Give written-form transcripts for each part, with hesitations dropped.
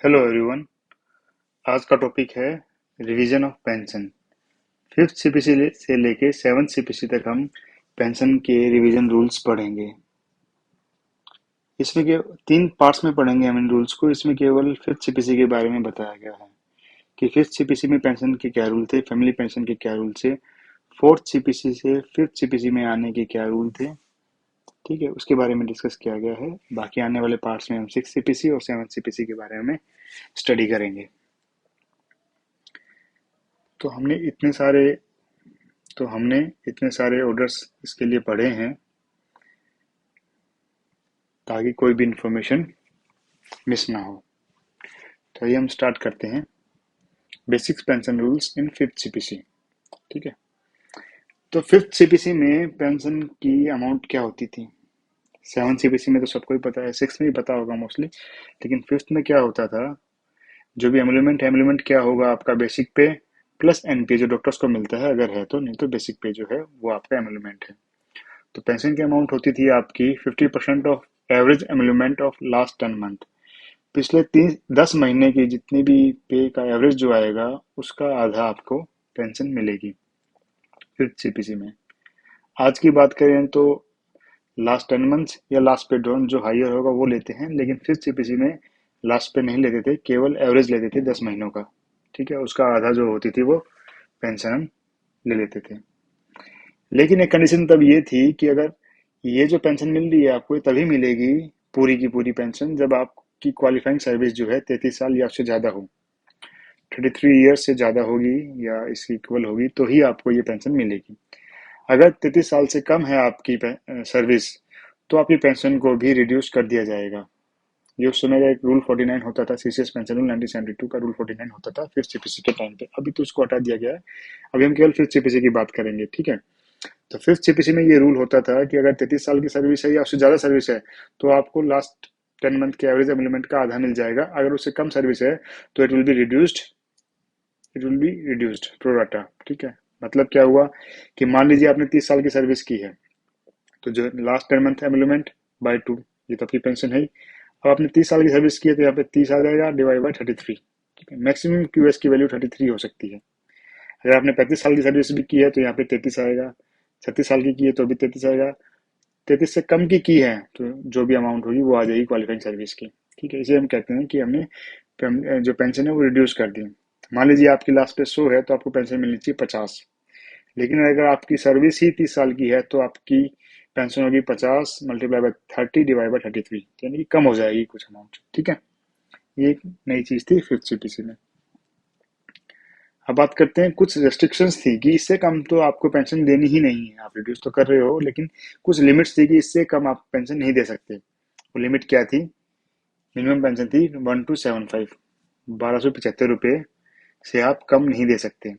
Hello everyone. आज का topic है revision of pension. Fifth CPC से लेके सेवन्थ सीपीसी तक हम पेंशन के रिवीजन रूल्स पढ़ेंगे। इसमें के तीन पार्ट्स में पढ़ेंगे हम इन रूल्स को। इसमें केवल फिफ्थ सीपीसी के बारे में बताया गया है कि फिफ्थ सीपीसी में पेंशन के क्या रूल थे, फैमिली पेंशन के क्या रूल थे, फोर्थ सीपीसी से फिफ्थ सीपीसी में आने के क्या रूल थे। ठीक है, उसके बारे में डिस्कस किया गया है। बाकी आने वाले पार्ट्स में हम सिक्स सीपीसी और सेवन्थ सीपीसी के बारे में स्टडी करेंगे। तो हमने इतने सारे तो हमने इतने सारे ऑर्डर्स इसके लिए पढ़े हैं ताकि कोई भी इंफॉर्मेशन मिस ना हो। तो आइए हम स्टार्ट करते हैं। Basics pension rules in fifth CPC. ठीक है, तो फिफ्थ सीपीसी में पेंशन की अमाउंट क्या होती थी। सेवन सीपीसी में तो सबको ही पता है, सिक्स में भी पता होगा मोस्टली, लेकिन फिफ्थ में क्या होता था। जो भी एमोल्यूमेंट है, एमोल्यूमेंट क्या होगा आपका बेसिक पे प्लस एनपीए जो डॉक्टर्स को मिलता है अगर है तो, नहीं तो बेसिक पे जो है वो आपका एमोल्यूमेंट है। तो पेंशन की अमाउंट होती थी आपकी 50% of average emolument of last 10 month. पिछले 10 महीने की जितनी भी पे का एवरेज जो आएगा उसका आधा आपको पेंशन मिलेगी फिफ्थ सीपीसी में। आज की बात करें तो लास्ट 10 मंथ्स या लास्ट पे जो हायर होगा वो लेते हैं, लेकिन फिफ्थ सीपीसी में लास्ट पे नहीं लेते थे, केवल एवरेज लेते थे 10 महीनों का। ठीक है, उसका आधा जो होती थी वो पेंशन हम ले लेते थे। लेकिन एक कंडीशन तब ये थी कि अगर ये जो पेंशन मिल रही है आपको ये तभी मिलेगी, पूरी की पूरी पेंशन, जब आपकी क्वालिफाइंग सर्विस जो है 33 साल या उससे ज़्यादा हो, 33 ईयर्स से ज़्यादा होगी या इसकी इक्वल होगी तो ही आपको ये पेंशन मिलेगी। अगर 33 साल से कम है आपकी सर्विस तो आपकी पेंशन को भी रिड्यूस कर दिया जाएगा। ये उस समय का एक रूल 49 होता था, सीसीएस पेंशन रूल 1972 का रूल 49 होता था फिफ्थ सीपीसी के टाइम पे। अभी तो उसको हटा दिया गया है, अभी हम केवल फिफ्थ सीपीसी की बात करेंगे। ठीक है, तो फिफ्थ सीपीसी में ये रूल होता था कि अगर 33 साल की सर्विस है या उससे ज्यादा सर्विस है तो आपको लास्ट 10 मंथ के एवरेज एम्प्लॉयमेंट का आधा मिल जाएगा। अगर उससे कम सर्विस है तो it will be reduced pro rata. ठीक है, मतलब क्या हुआ कि मान लीजिए आपने 30 साल की सर्विस की है, तो जो लास्ट 10 मंथ एम्प्लॉयमेंट बाई 2, ये तो आपकी पेंशन है ही। अब आपने 30 साल की सर्विस की है तो यहाँ पे 30 आ जाएगा डिवाइड बाई 33। ठीक है, मैक्सिमम क्यूएस की वैल्यू 33 हो सकती है। अगर आपने 35 साल की सर्विस भी की है तो यहाँ पे 33 आएगा। 36 साल की है तो भी 33 आएगा। 33 से कम की है तो जो भी अमाउंट होगी वो आ जाएगी क्वालिफाइंग सर्विस की। ठीक है, इसे हम कहते हैं कि हमने जो पेंशन है वो रिड्यूस कर दी। मान लीजिए आपकी लास्ट पे 100 है तो आपको पेंशन मिलनी चाहिए 50, लेकिन अगर आपकी सर्विस ही 30 साल की है तो आपकी पेंशन होगी 50 मल्टीप्लाई बाय 30 डिवाइड बाय 33, यानी कि कम हो जाएगी कुछ अमाउंट। ठीक है, ये एक नई चीज थी फिफ्थ सीपीसी में। अब बात करते हैं, कुछ रेस्ट्रिक्शंस थी कि इससे कम तो आपको पेंशन देनी ही नहीं है। आप रिड्यूस तो कर रहे हो लेकिन कुछ लिमिट्स थी कि इससे कम आप पेंशन नहीं दे सकते। वो लिमिट क्या थी। मिनिमम पेंशन थी 1275, 1275 रुपये से आप कम नहीं दे सकते।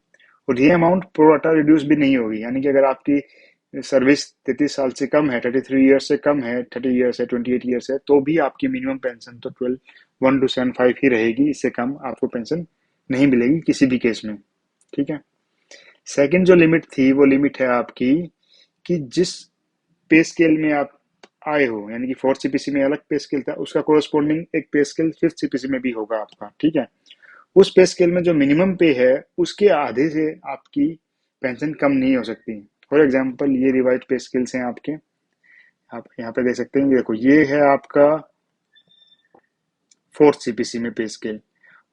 और ये अमाउंट प्रोराटा रिड्यूस भी नहीं होगी, यानी कि अगर आपकी सर्विस 33 साल से कम है, 33 ईयर्स से कम है, 30 ईयर्स है, 28 ईयर्स है, तो भी आपकी मिनिमम पेंशन तो 12,275 ही रहेगी। इससे कम आपको पेंशन नहीं मिलेगी किसी भी केस में। ठीक है, सेकंड जो लिमिट थी वो लिमिट है आपकी कि जिस पे स्केल में आप आए हो, यानी कि फोर्थ सीपीसी में अलग पे स्केल था, उसका कोरस्पॉन्डिंग एक पे स्केल फिफ्थ सीपीसी में भी होगा आपका। ठीक है, उस पे स्केल में जो मिनिमम पे है उसके आधे से आपकी पेंशन कम नहीं हो सकती। फॉर एग्जाम्पल ये रिवाइज पे स्केल्स हैं आपके, आप यहाँ पे देख सकते हैं। देखो ये है आपका फोर्थ सीपीसी में पे स्केल,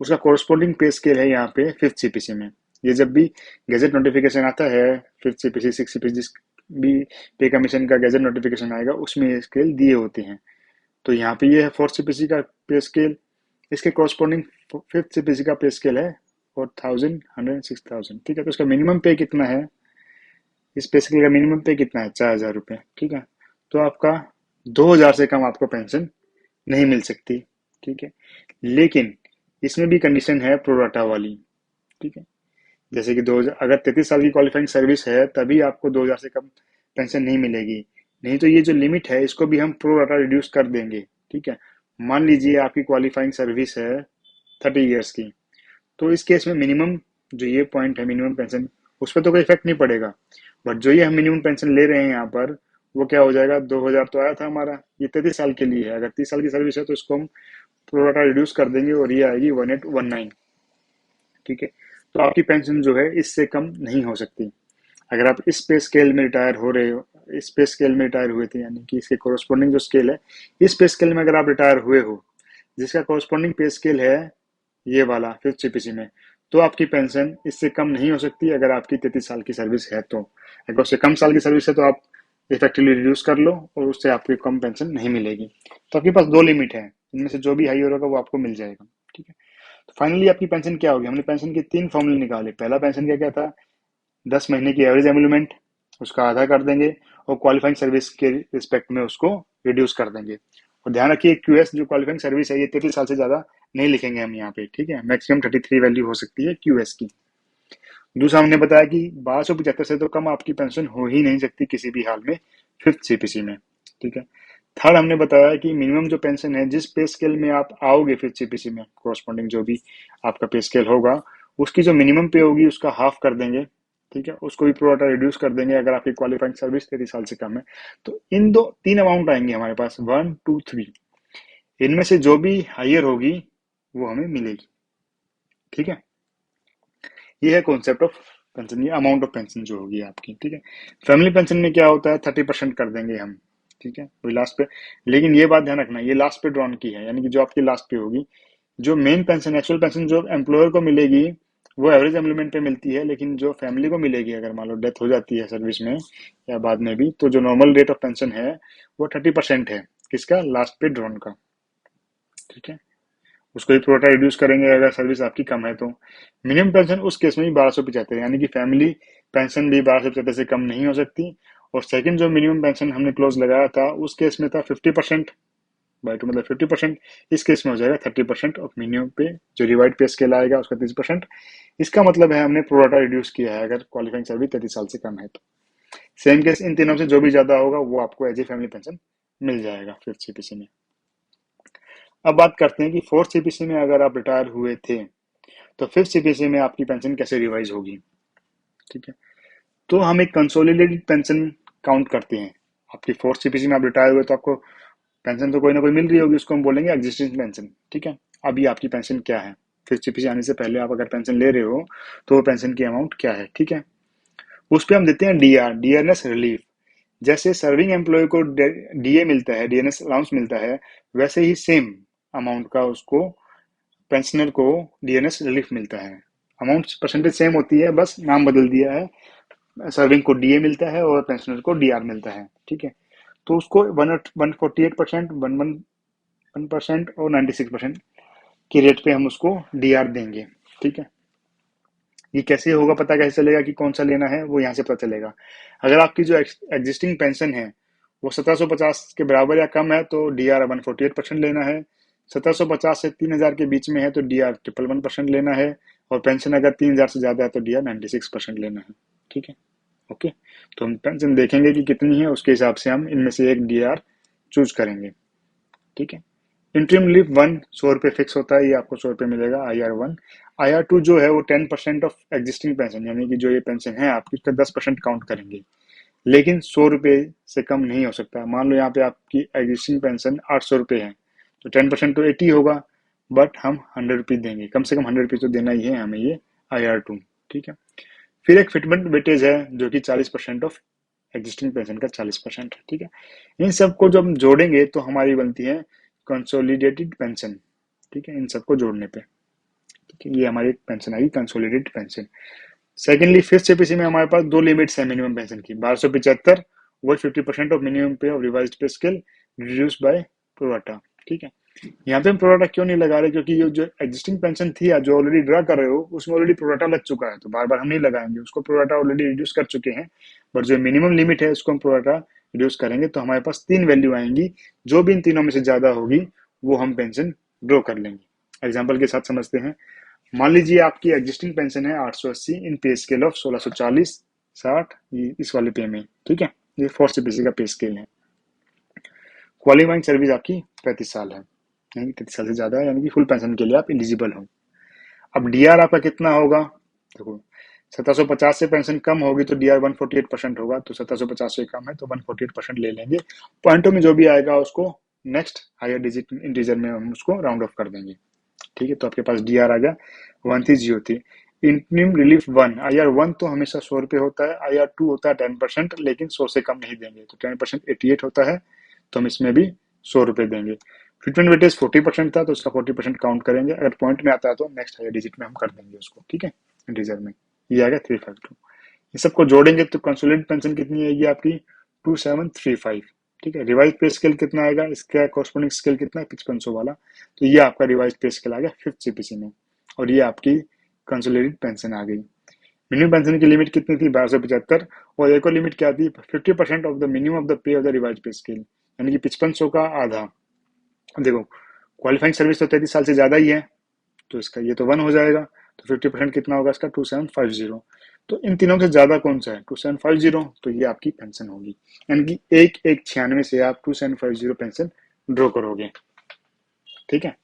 उसका कोरस्पॉन्डिंग पे स्केल है यहाँ पे फिफ्थ सीपीसी में। ये जब भी गैजेट नोटिफिकेशन आता है, फिफ्थ सीपीसी सिक्स सीपीसी जिस भी पे कमीशन का गैजेट नोटिफिकेशन आएगा उसमें ये स्केल दिए होते हैं। तो यहाँ पे ये है फोर्थ सीपीसी का पे स्केल, इसके कोरस्पॉन्डिंग फिफ्थ सीपीसी का पे स्केल है 4,000, 100, 6,000। ठीक है, तो इसका मिनिमम पे कितना है, इस पे स्केल का मिनिमम पे कितना है, 4,000 रुपये। ठीक है, तो आपका 2,000 से कम आपको पेंशन नहीं मिल सकती। ठीक है, लेकिन इसमें भी कंडीशन है प्रोराटा वाली। ठीक है, जैसे कि 2000, अगर 33 साल की क्वालिफाइंग सर्विस है तभी आपको 2,000 से कम पेंशन नहीं मिलेगी, नहीं तो ये जो लिमिट है इसको भी हम प्रोराटा रिड्यूस कर देंगे। ठीक है, मान लीजिए आपकी क्वालिफाइंग सर्विस है 30 ईयर्स की, तो इस केस में मिनिमम जो ये पॉइंट है मिनिमम पेंशन, उस पर तो कोई इफेक्ट नहीं पड़ेगा। बट जो ये हम मिनिमम पेंशन ले रहे हैं यहाँ पर, वो क्या हो जाएगा, 2,000 तो आया था हमारा, ये 33 साल के लिए है। अगर 30 साल की सर्विस है तो इसको हम प्रोराटा रिड्यूस कर देंगे और ये आएगी 1819। ठीक है, तो आपकी पेंशन जो है इससे कम नहीं हो सकती। अगर आप इस पे स्केल में रिटायर हो रहे हो, इस पे स्केल में रिटायर हुए थे, यानी कि इसके कोरस्पॉन्डिंग जो स्केल है, इस पे स्केल में अगर आप रिटायर हुए हो, जिसका कोरस्पॉन्डिंग पे स्केल है ये वाला फिफ्थ सीपीसी में, तो आपकी पेंशन इससे कम नहीं हो सकती अगर आपकी 33 साल की सर्विस है तो। अगर उससे कम साल की सर्विस है तो आप इफेक्टिवली रिड्यूस कर लो और उससे आपकी कम पेंशन नहीं मिलेगी। तो आपके पास दो लिमिट है, इनमें से जो भी हाई होगा वो आपको मिल जाएगा। ठीक है, तो फाइनली आपकी पेंशन क्या होगी? हमने पेंशन के तीन फॉर्मूले निकाले। पहला पेंशन क्या क्या था? 10 महीने की एवरेज एमुलमेंट, उसका आधा कर देंगे और क्वालिफाइंग सर्विस के रिस्पेक्ट में उसको रिड्यूस कर देंगे। और ध्यान रखिए क्यूएस जो क्वालिफाइंग सर्विस है ये 33 साल से ज्यादा नहीं लिखेंगे हम यहाँ पे। ठीक है, मैक्सिमम 33 वैल्यू हो सकती है क्यूएस की। दूसरा हमने बताया कि 1275 से तो कम आपकी पेंशन हो ही नहीं सकती किसी भी हाल में फिफ्थ सीपीसी में। ठीक है, थर्ड हमने बताया कि मिनिमम जो पेंशन है, जिस पे स्केल में आप आओगे फिफ्थ सीपीसी में, कोरस्पॉन्डिंग जो भी आपका पे स्केल होगा, उसकी जो मिनिमम पे होगी उसका हाफ कर देंगे। ठीक है, उसको भी प्रोराटा रिड्यूस कर देंगे अगर आपकी क्वालिफाइंग सर्विस 33 साल से कम है। तो इन दो तीन अमाउंट आएंगे हमारे पास, 1 2 3। इनमें से जो भी हायर होगी वो हमें मिलेगी। ठीक है, ये है कॉन्सेप्ट ऑफ पेंशन, ये अमाउंट ऑफ पेंशन जो होगी आपकी। ठीक है, फैमिली पेंशन में क्या होता है, 30% कर देंगे हम। ठीक है, वही लास्ट पे। लेकिन ये बात ध्यान रखना, ये लास्ट पे ड्रॉन की है, यानी कि जो आपकी लास्ट पे होगी। जो मेन पेंशन, एक्चुअल पेंशन जो एम्प्लॉयर को मिलेगी वो एवरेज एम्प्लॉयमेंट पे मिलती है, लेकिन जो फैमिली को मिलेगी अगर मान लो डेथ हो जाती है सर्विस में या बाद में भी, तो जो नॉर्मल रेट ऑफ पेंशन है वो 30% है। किसका? लास्ट पे ड्रॉन का। ठीक है, उसको भी प्रोटा रिड्यूस करेंगे अगर सर्विस आपकी कम है तो। मिनिमम पेंशन उस केस में भी 1275, यानी कि फैमिली पेंशन भी 1275 से कम नहीं हो सकती। और सेकंड जो मिनिमम पेंशन हमने क्लोज लगाया था उस केस में था 50% बाई टू, मतलब 50%। इस केस में हो जाएगा 30% ऑफ मिनिमम पे, जो रिवाइड पे स्केल आएगा उसका 30%। इसका मतलब है हमने प्रोराटा रिड्यूस किया है अगर क्वालिफाइंग सर्विस 33 साल से कम है तो। सेम केस इन तीनों से जो भी ज्यादा होगा वो आपको एज ए फैमिली पेंशन मिल जाएगा फिफ्थ सीपीसी में। अब बात करते हैं कि फोर्थ सीपीसी में अगर आप रिटायर हुए थे तो फिफ्थ सीपीसी में आपकी पेंशन कैसे रिवाइज होगी। ठीक है, तो हम एक कंसोलिडेटेड पेंशन काउंट करते हैं। आपकी फोर्थ सीपीसी में आप रिटायर हुए तो आपको पेंशन तो कोई ना कोई मिल रही होगी, उसको हम बोलेंगे एग्जिस्टिंग पेंशन। ठीक है, अभी आपकी पेंशन क्या है, फिफ्थ सीपीसी आने से पहले आप अगर पेंशन ले रहे हो तो वो पेंशन की अमाउंट क्या है। ठीक है, उस पर हम देते हैं डीआर, डियरनेस रिलीफ। जैसे सर्विंग एम्प्लॉय को डीए मिलता है, डीएनएस अलाउंस मिलता है, वैसे ही सेम अमाउंट का उसको पेंशनर को डीएनएस रिलीफ मिलता है। अमाउंट परसेंटेज सेम होती है, बस नाम बदल दिया है। सर्विंग को डीए मिलता है और पेंशनर को डीआर मिलता है। ठीक है, तो उसको 148%, 111% और 96% की रेट पे हम उसको डीआर देंगे। ठीक है, ये कैसे होगा, पता कैसे चलेगा कि कौन सा लेना है, वो यहाँ से पता चलेगा। अगर आपकी जो एग्जिस्टिंग पेंशन है वो 1750 के बराबर या कम है तो डीआर 148% लेना है। 1750 से 3000 के बीच में है तो डीआर 111% लेना है। और पेंशन अगर 3000 से ज्यादा है तो डीआर 96% लेना है। ठीक है, ओके। तो हम पेंशन देखेंगे कि कितनी है, उसके हिसाब से हम इनमें से एक डीआर चूज करेंगे। ठीक है, इंटरिम लीव 100 रुपये फिक्स होता है, ये आपको 100 रुपये मिलेगा IR1। IR2 जो है वो 10% ऑफ एग्जिस्टिंग पेंशन, यानी कि जो ये पेंशन है आपकी उसका 10% काउंट करेंगे। लेकिन 100 रुपये से कम नहीं हो सकता। मान लो यहाँ पे आपकी एग्जिस्टिंग पेंशन 800 रुपये है तो 10% तो 80 होगा, बट हम 100 रुपये देंगे, कम से कम 100 रुपये तो देना ही है हमें ये IR2। ठीक है, फिर एक फिटमेंट वेटेज है जो कि 40% ऑफ एग्जिस्टिंग पेंशन का 40% है। ठीक है, इन सबको जब हम जोड़ेंगे तो हमारी बनती है कंसोलिडेटेड पेंशन। ठीक है, इन सबको जोड़ने पे। ठीक है, ये हमारी पेंशन आई consolidated pension. Secondly fifth CPC में हमारे पास दो लिमिट्स है मिनिमम पेंशन की, 1275, वो 50% ऑफ मिनिमम पे ऑफ रिवाइज्ड पे स्केल रिड्यूस बाय प्रोराटा। ठीक है, यहाँ पे हम प्रोराटा क्यों नहीं लगा रहे, क्योंकि ये जो एग्जिस्टिंग पेंशन थी या जो ऑलरेडी ड्रा कर रहे हो उसमें ऑलरेडी प्रोराटा लग चुका है, तो बार बार हम नहीं लगाएंगे उसको, प्रोराटा ऑलरेडी रिड्यूस कर चुके हैं। बट जो मिनिमम लिमिट है उसको हम प्रोराटा रिड्यूस करेंगे तो हमारे पास तीन वैल्यू आएंगी, जो भी इन तीनों में से ज्यादा होगी वो हम पेंशन ड्रॉ कर लेंगे। एग्जाम्पल के साथ समझते हैं। मान लीजिए आपकी एग्जिस्टिंग पेंशन है 880 इन पे स्केल ऑफ 1640 60, इस वाले पे में। ठीक है, ये फोर्थ सीपीसी का पे स्केल है। क्वालिफाइंग सर्विस आपकी 35 साल है, यानी 33 साल से ज्यादा है, यानी कि फुल पेंशन के लिए आप एलिजिबल हो। अब डीआर आपका कितना होगा, देखो 1750 से पेंशन कम होगी तो डीआर 148% होगा, तो 1750 से कम है तो 148% ले लेंगे। पॉइंटों में जो भी आएगा उसको नेक्स्ट हायर डिजिट इंटीजर में हम उसको राउंड ऑफ कर देंगे। ठीक है, तो आपके पास डी आर आ गया 1 थी। इंटरिम रिलीफ 1, आई आर 1 तो हमेशा 100 रुपये होता है, आई आर 2 होता है 10%, लेकिन 100 से कम नहीं देंगे, तो 10% 88 होता है, तो हम इसमें भी 100 रुपये देंगे। फिटमेंट वेटेज 40% था, तो उसका 40% काउंट करेंगे, अगर पॉइंट में आता है तो नेक्स्ट हायर डिजिट में हम कर देंगे उसको। ठीक है, इंटीजर में ये आ गया 352। ये सबको जोड़ेंगे तो कंसोलिडेटेड पेंशन कितनी आएगी आपकी 2735। ठीक है, रिवाइज पे स्केल कितना आएगा, इसका कॉरस्पॉन्डिंग स्केल कितना है 5500 वाला, तो ये आपका रिवाइज पे स्केल आ गया 5th सीपीसी में, और ये आपकी कंसोलिडेटेड पेंशन आ गई। मिनिमम पेंशन की लिमिट कितनी थी 1275, और एक और लिमिट क्या थी 50% of the minimum of the pay of the revise पे स्केल, यानी कि 5500 का आधा। देखो क्वालिफाइंग सर्विस तो 33 साल से ज्यादा ही है, तो इसका ये तो 1 हो जाएगा, तो 50% कितना होगा इसका 2750। तो इन तीनों से ज्यादा कौन सा है 2750, तो ये आपकी पेंशन होगी, यानी कि 1196 से आप 2750 पेंशन ड्रॉ करोगे। ठीक है,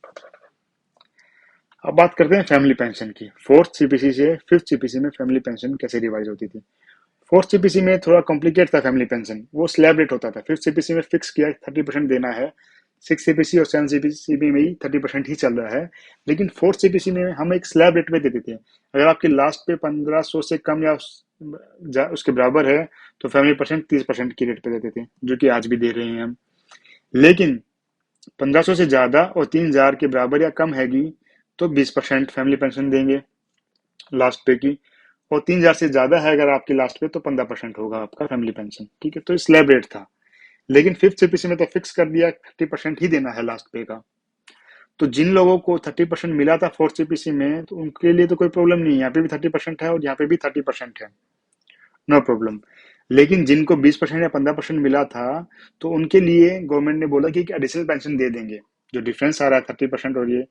अब बात करते हैं फैमिली पेंशन की। 4th सीपीसी से 5th सीपीसी में फैमिली पेंशन कैसे रिवाइज होती थी। 4th सीपीसी में थोड़ा कॉम्प्लिकेट था फैमिली पेंशन, वो स्लैब रेट होता था। 5th सीपीसी में फिक्स किया 30% देना है, 6th सीपीसी और 7th सीपीसी में ही 30% ही चल रहा है, लेकिन 4th सीपीसी में हम एक स्लैब रेट में देते थे। अगर आपकी लास्ट पे 1500 से कम या उसके बराबर है, तो फैमिली पेंशन 30% की रेट पे देते थे, जो कि आज भी दे रहे हैं हम। लेकिन 1500 से ज्यादा और 3000 के बराबर या कम हैगी, तो 20% फैमिली पेंशन देंगे लास्ट पे की, और 3000 से ज्यादा है अगर आपकी लास्ट पे, तो 15% होगा आपका फैमिली पेंशन। ठीक है, तो स्लैब रेट था, लेकिन 5th सीपीसी में तो फिक्स कर दिया 30% ही देना है लास्ट पे का। तो जिन लोगों को 30% मिला था 4th सीपीसी में, तो उनके लिए तो कोई प्रॉब्लम नहीं है, यहाँ पे भी 30% है और यहाँ पे भी 30% है, नो प्रॉब्लम। लेकिन जिनको 20% या 15% मिला था, तो उनके लिए गवर्नमेंट ने बोला कि एडिशनल पेंशन दे देंगे। जो डिफरेंस आ रहा है 30% और ये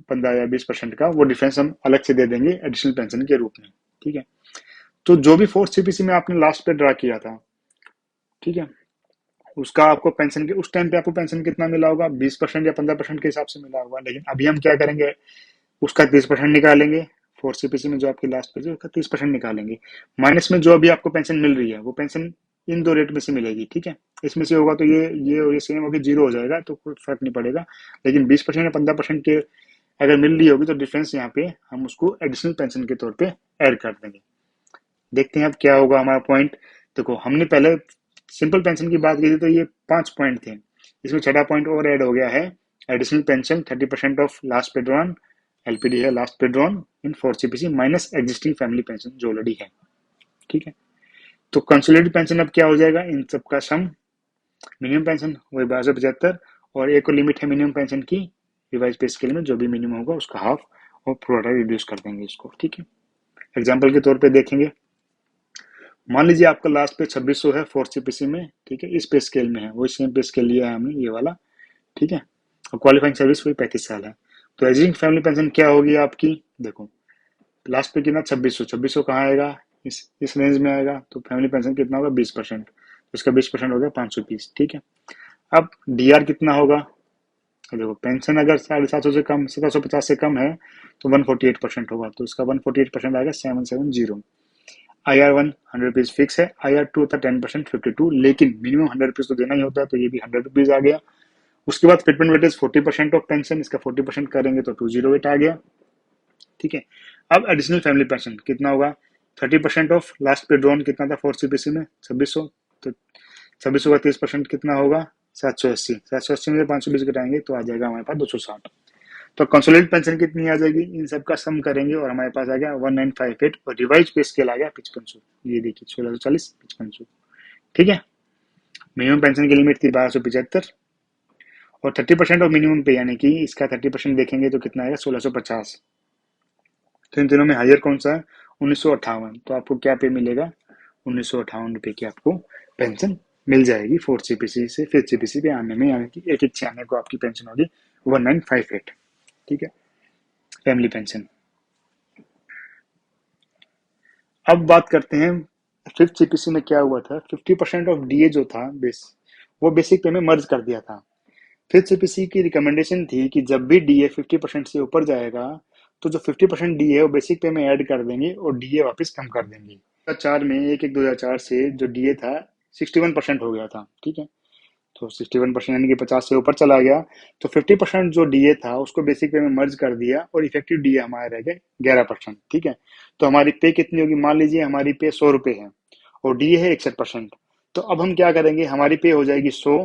15 या 20% का, वो डिफरेंस हम अलग से दे देंगे एडिशनल पेंशन के रूप में। ठीक है, तो जो भी 4th सीपीसी में आपने लास्ट पे ड्रा किया था, ठीक है, उसका आपको पेंशन के उस टाइम पे आपको पेंशन कितना मिला होगा 20% या 15% के हिसाब से मिला होगा। लेकिन अभी हम क्या करेंगे, उसका 30% निकालेंगे। 4th सीपीसी में जो आपकी लास्ट पे उसका 30% निकालेंगे, माइनस में जो अभी आपको पेंशन मिल रही है, वो पेंशन इन दो रेट में से मिलेगी। ठीक है, इसमें से होगा तो ये और ये सेम होगी, जीरो हो जाएगा, तो कोई फर्क नहीं पड़ेगा। लेकिन 20% या 15% के अगर मिल रही होगी, तो डिफरेंस यहाँ पे हम उसको एडिशनल पेंशन के तौर पे ऐड कर देंगे। देखते हैं अब क्या होगा हमारा पॉइंट। देखो हमने पहले सिंपल पेंशन की बात की थी, तो ये 5 पॉइंट थे, इसमें छठा पॉइंट और ऐड हो गया है, एडिशनल पेंशन 30% ऑफ लास्ट पे ड्रॉन, एलपीडी है लास्ट पे drawn in 4th CPC minus existing family pension जो ऑलरेडी है। ठीक है, तो कंसोलिडेटेड पेंशन अब क्या हो जाएगा, इन सबका सम, मिनिमम पेंशन वही 1275, और एक और लिमिट है मिनिमम पेंशन की रिवाइज पे स्केल में, जो भी मिनिमम होगा उसका हाफ, और प्रोडक्ट रिड्यूस कर देंगे इसको। ठीक है, एग्जाम्पल के तौर पे देखेंगे, मान लीजिए आपका लास्ट पे 2600 है 4th सीपीसी में। ठीक है, इस पे स्केल में है, वही सेम पे स्केल लिया है हमने, ये वाला। ठीक है, और क्वालिफाइंग सर्विस वही 35 साल है। तो एग्जिस्टिंग फैमिली पेंशन क्या होगी आपकी, देखो लास्ट पे कितना 2600, 2600 कहाँ आएगा, इस रेंज में आएगा, तो फैमिली पेंशन कितना होगा 20%, तो इसका 20% हो गया 520। ठीक है, अब डीआर कितना होगा, देखो पेंशन अगर 750 से कम 750 से कम है, तो 148% होगा, तो इसका 148% आएगा 770। आई आर 100 रुपीज फिक्स है, आई आर 2 होता है 10% 52, लेकिन मिनिमम 100 रुपीज तो देना ही होता है, तो ये भी 100 रुपीज आ गया। उसके बाद फिटमेंट वेटेज 40% ऑफ पेंशन, इसका 40% करेंगे तो 208 आ गया। ठीक है, अब एडिशनल फैमिली पेंशन कितना होगा, 30% ऑफ लास्ट पे ड्रॉन कितना था 4th सीपीसी में 2600, तो 2600 का 30% कितना होगा 780, 780 में से 520 घटाएंगे तो आ जाएगा हमारे पास 260। तो कंसोलिडेटेड पेंशन कितनी आ जाएगी, इन सब का सम करेंगे और हमारे पास आ गया 1958, और रिवाइज पे स्केल आ गया 5500, ये देखिए 1640 5500। ठीक है, मिनिमम पेंशन की लिमिट थी 1275, और 30% ऑफ मिनिमम पे, यानी कि इसका 30% देखेंगे तो कितना आएगा 1650। तो इन तीनों में हायर कौन सा है 1958, तो आपको क्या पे मिलेगा 1958 रुपए की आपको पेंशन मिल जाएगी 4th सीपीसी से 5th सीपीसी पे आने में, यानी कि 1196 को आपकी पेंशन होगी 1958। ठीक है, फैमिली पेंशन। अब बात करते हैं 5th सीपीसी में क्या हुआ था, 50% ऑफ डीए जो था वो बेसिक पे में मर्ज कर दिया था। 5th सीपीसी की रिकमेंडेशन थी कि जब भी डीए 50% से ऊपर जाएगा, तो जो 50% डीए है वो बेसिक पे में ऐड कर देंगे और डीए वापस कम कर देंगे। 2004 में 1/1/2004 से जो डीए था 61% हो गया था। ठीक है, तो 61% यानी कि 50 से ऊपर चला गया, तो 50% जो डीए था उसको बेसिक पे में मर्ज कर दिया और इफेक्टिव डीए हमारे रह गए 11%। ठीक है, तो हमारी पे कितनी होगी, मान लीजिए हमारी पे 100 रुपये है और डीए है 61%। तो अब हम क्या करेंगे, हमारी पे हो जाएगी 100,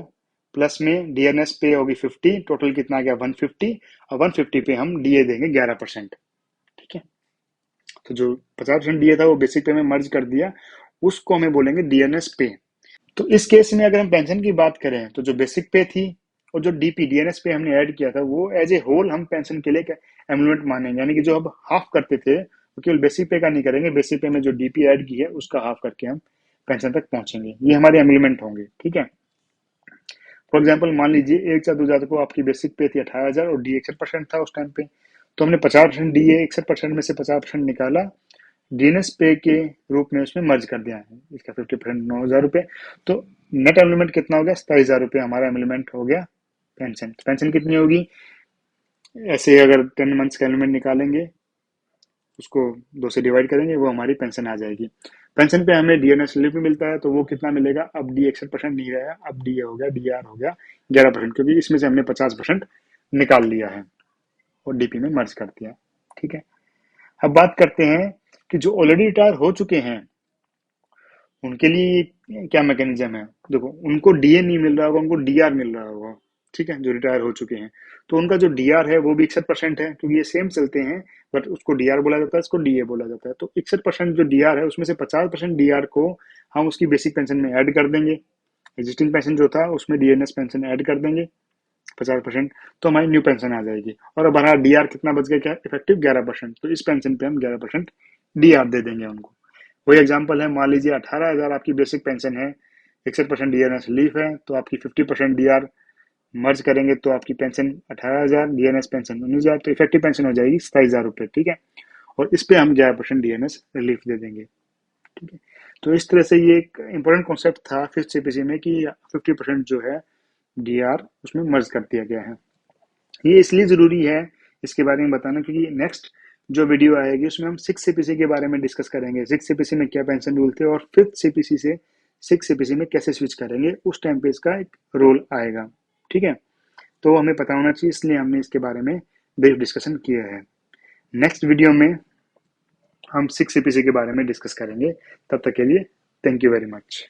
प्लस में डीएनएस पे होगी 50, टोटल कितना आ गया 150, और 150 पे हम डीए देंगे 11%। ठीक है, तो जो 50% डीए था वो बेसिक पे में मर्ज कर दिया, उसको हमें बोलेंगे डीएनएस पे। तो इस केस में अगर हम पेंशन की बात करें तो जो बेसिक पे थी और जो डीपी डीएनएस पे हमने ऐड किया था वो एज ए होल हम पेंशन के लिए एमलुमेंट मानेंगे, यानी कि जो अब हाफ करते थे वो केवल बेसिक पे का नहीं करेंगे, बेसिक पे में जो डीपी ऐड की है उसका हाफ करके हम पेंशन तक पहुंचेंगे, ये हमारे एमलुमेंट होंगे। ठीक है, फॉर एग्जाम्पल मान लीजिए 1/4 को आपकी बेसिक पे थी 18,000 और डी 61% था उस टाइम पे, तो हमने 50% डीए 61% में से 50% निकाला, डीएनएस पे के रूप में उसमें मर्ज कर दिया है, इसका 50% 9,000 रुपये। तो नेट एमलुमेंट कितना हो गया, 27,000 रुपये हमारा एमलुमेंट हो गया पेंशन। पेंशन कितनी होगी, ऐसे अगर 10 मंथ्स का एमलुमेंट निकालेंगे उसको 2 से डिवाइड करेंगे वो हमारी पेंशन आ जाएगी। पेंशन पे हमें डीएनएस स्लिप भी मिलता है, तो वो कितना मिलेगा, अब डी 61% नहीं रहा, अब डी हो गया, डीआर हो गया 11%, क्योंकि इसमें से हमने 50% निकाल लिया है और डीपी में मर्ज कर दिया। ठीक है, अब बात करते हैं कि जो ऑलरेडी रिटायर हो चुके हैं उनके लिए क्या मैकेनिज्म है। देखो, उनको डीए नहीं मिल रहा होगा, उनको डीआर मिल रहा होगा। ठीक है, जो रिटायर हो चुके हैं तो उनका जो डीआर है वो भी 61% है, क्योंकि ये सेम चलते हैं, बट उसको डीआर बोला जाता है, इसको डीए बोला जाता है। तो 61% जो डीआर है उसमें से 50% डीआर को हम उसकी बेसिक पेंशन में ऐड कर देंगे, एग्जिस्टिंग पेंशन जो था उसमें डीएनएस पेंशन ऐड कर देंगे 50%, तो हमारी न्यू पेंशन आ जाएगी। और अब हमारा डीआर कितना बच गया, क्या इफेक्टिव 11%, तो इस पेंशन पे हम 11% डीआर दे देंगे उनको। वही एग्जांपल है, मान लीजिए 18,000 आपकी बेसिक पेंशन है, 61% डीएनएस रिलीफ है, तो आपकी 50% डीआर मर्ज करेंगे तो आपकी पेंशन 18,000, डीएनएस पेंशन 19,000, तो इफेक्टिव पेंशन हो जाएगी 27,000 रुपये। ठीक है, और इस पे हम 11% डीएनएस रिलीफ दे देंगे। ठीक है, तो इस तरह से ये एक इंपॉर्टेंट कॉन्सेप्ट था फिफ्थ सीपीसी में कि 50% जो है डीआर उसमें मर्ज कर दिया गया है। ये इसलिए जरूरी है इसके बारे में बताना, क्योंकि नेक्स्ट जो वीडियो आएगी उसमें हम 6 सीपीसी के बारे में डिस्कस करेंगे, 6 सीपीसी में क्या पेंशन रूल थे और 5th सीपीसी से 6 सीपीसी में कैसे स्विच करेंगे, उस टाइम पे इसका एक रोल आएगा। ठीक है, तो हमें पता होना चाहिए, इसलिए हमने इसके बारे में ब्रीफ डिस्कशन किया है। नेक्स्ट वीडियो में हम 6 सीपीसी के बारे में डिस्कस करेंगे। तब तक के लिए थैंक यू वेरी मच।